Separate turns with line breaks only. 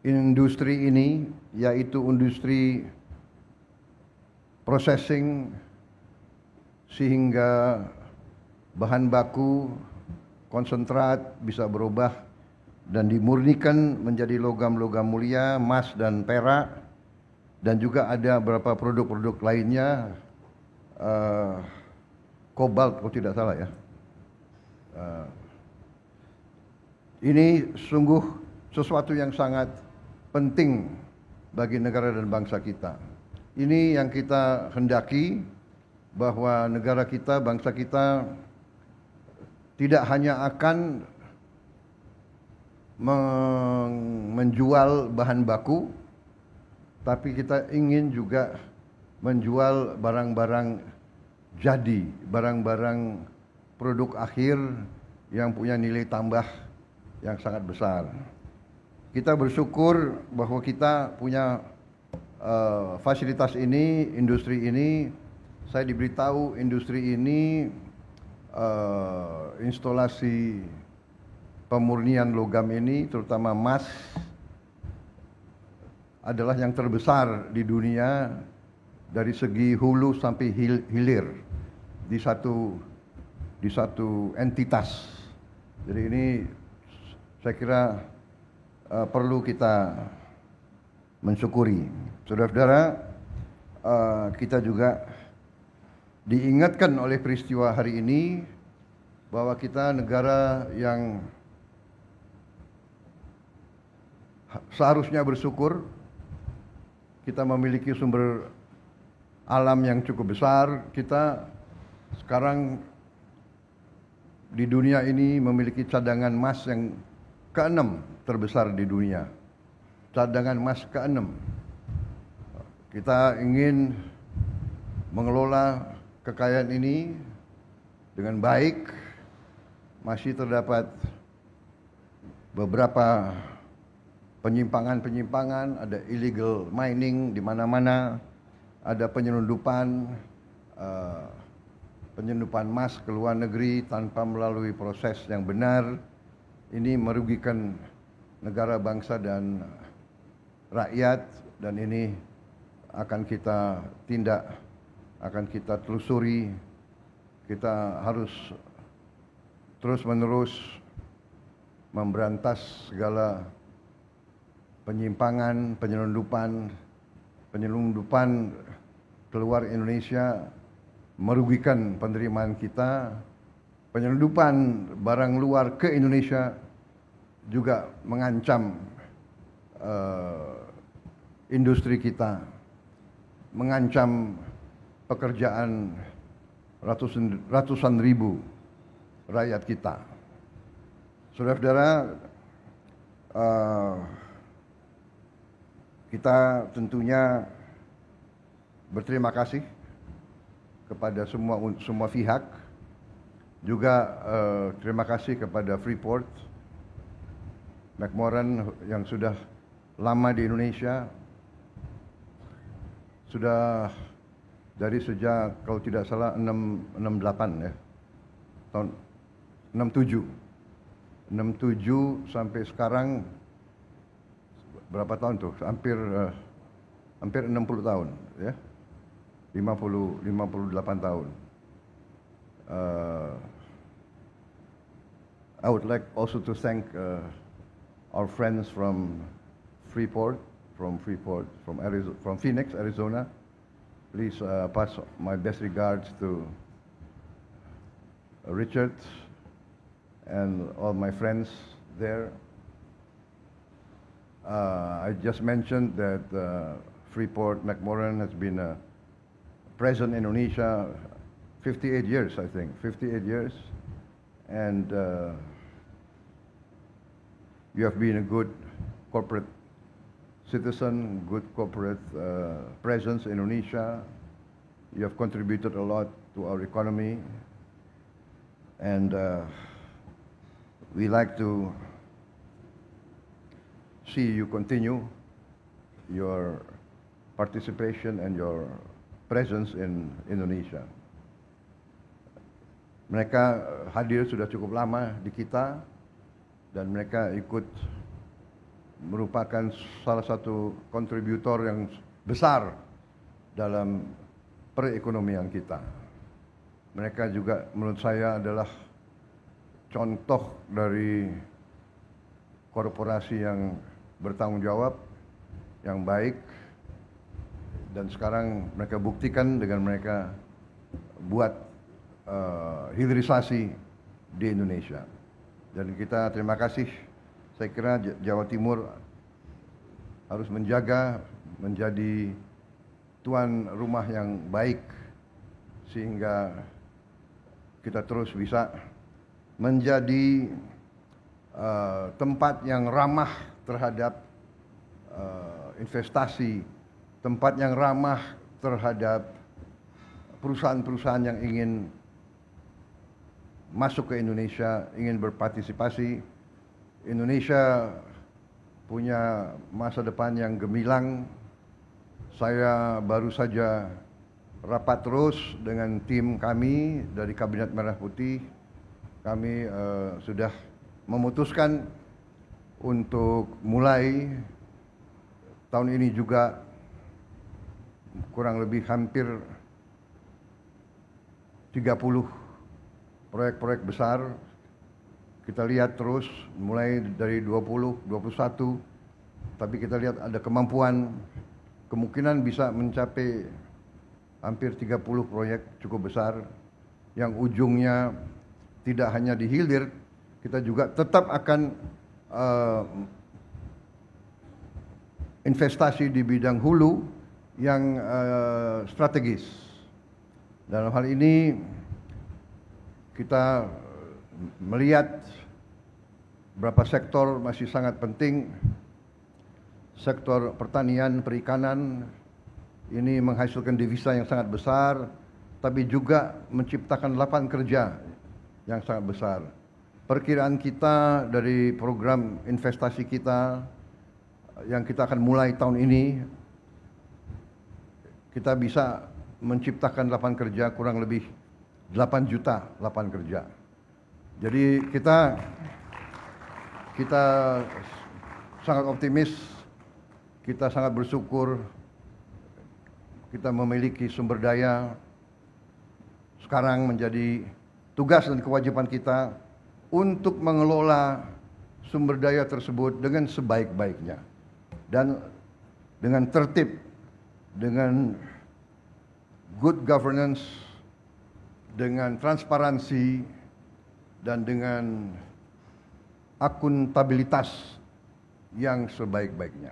industri ini, yaitu industri processing, sehingga bahan baku konsentrat bisa berubah dan dimurnikan menjadi logam-logam mulia, emas dan perak, dan juga ada beberapa produk-produk lainnya, kobalt kalau tidak salah ya. Ini sungguh sesuatu yang sangat penting bagi negara dan bangsa kita. Ini yang kita hendaki, bahwa negara kita, bangsa kita tidak hanya akan menjual bahan baku, tapi kita ingin juga menjual barang-barang jadi, barang-barang produk akhir yang punya nilai tambah yang sangat besar. Kita bersyukur bahwa kita punya fasilitas ini, industri ini. Saya diberitahu industri ini instalasi pemurnian logam ini, terutama emas, adalah yang terbesar di dunia dari segi hulu sampai hilir di satu entitas. Jadi ini saya kira perlu kita mensyukuri. Saudara-saudara, kita juga diingatkan oleh peristiwa hari ini bahwa kita negara yang seharusnya bersyukur. Kita memiliki sumber alam yang cukup besar. Kita sekarang di dunia ini memiliki cadangan emas yang ke-6 terbesar di dunia. Cadangan emas ke-6. Kita ingin mengelola kekayaan ini dengan baik. Masih terdapat beberapa penyimpangan-penyimpangan, ada illegal mining di mana-mana, ada penyelundupan emas ke luar negeri tanpa melalui proses yang benar. Ini merugikan negara, bangsa dan rakyat, dan ini akan kita tindak, akan kita telusuri. Kita harus terus-menerus memberantas segala penyimpangan, penyelundupan keluar Indonesia, merugikan penerimaan kita. Penyelundupan barang luar ke Indonesia juga mengancam industri kita, mengancam pekerjaan ratusan ribu rakyat kita. Saudara-saudara, kita tentunya berterima kasih kepada semua pihak. Juga terima kasih kepada Freeport McMoran yang sudah lama di Indonesia. Sudah dari sejak kalau tidak salah 68 ya. Tahun 67 sampai sekarang berapa tahun tuh? Hampir 60 tahun ya. 58 tahun. I would like also to thank our friends from Freeport, from Phoenix, Arizona. Please pass my best regards to Richard and all my friends there. I just mentioned that Freeport McMoran has been present in Indonesia 58 years, I think, 58 years. And you have been a good corporate citizen, good corporate presence in Indonesia. You have contributed a lot to our economy. And we like to see you continue your participation and your presence in Indonesia. Mereka hadir sudah cukup lama di kita, dan mereka ikut merupakan salah satu kontributor yang besar dalam perekonomian kita. Mereka juga menurut saya adalah contoh dari korporasi yang bertanggung jawab, yang baik, dan sekarang mereka buktikan dengan mereka buat hilirisasi di Indonesia. Dan kita terima kasih. Saya kira Jawa Timur harus menjadi tuan rumah yang baik sehingga kita terus bisa menjadi tempat yang ramah terhadap investasi, tempat yang ramah terhadap perusahaan-perusahaan yang ingin masuk ke Indonesia, ingin berpartisipasi. Indonesia punya masa depan yang gemilang. Saya baru saja rapat terus dengan tim kami dari Kabinet Merah Putih. Kami sudah memutuskan untuk mulai tahun ini juga kurang lebih hampir 30 proyek-proyek besar. Kita lihat terus mulai dari 20, 21, tapi kita lihat ada kemungkinan bisa mencapai hampir 30 proyek cukup besar yang ujungnya tidak hanya di hilir, kita juga tetap akan investasi di bidang hulu yang strategis. Dalam hal ini kita melihat beberapa sektor masih sangat penting. Sektor pertanian, perikanan ini menghasilkan devisa yang sangat besar, tapi juga menciptakan lapangan kerja yang sangat besar. Perkiraan kita dari program investasi kita yang kita akan mulai tahun ini, kita bisa menciptakan lapangan kerja kurang lebih 8 juta lapangan kerja. Jadi kita sangat optimis, kita sangat bersyukur kita memiliki sumber daya. Sekarang menjadi tugas dan kewajiban kita untuk mengelola sumber daya tersebut dengan sebaik-baiknya dan dengan tertib, dengan good governance, dengan transparansi, dan dengan akuntabilitas yang sebaik-baiknya.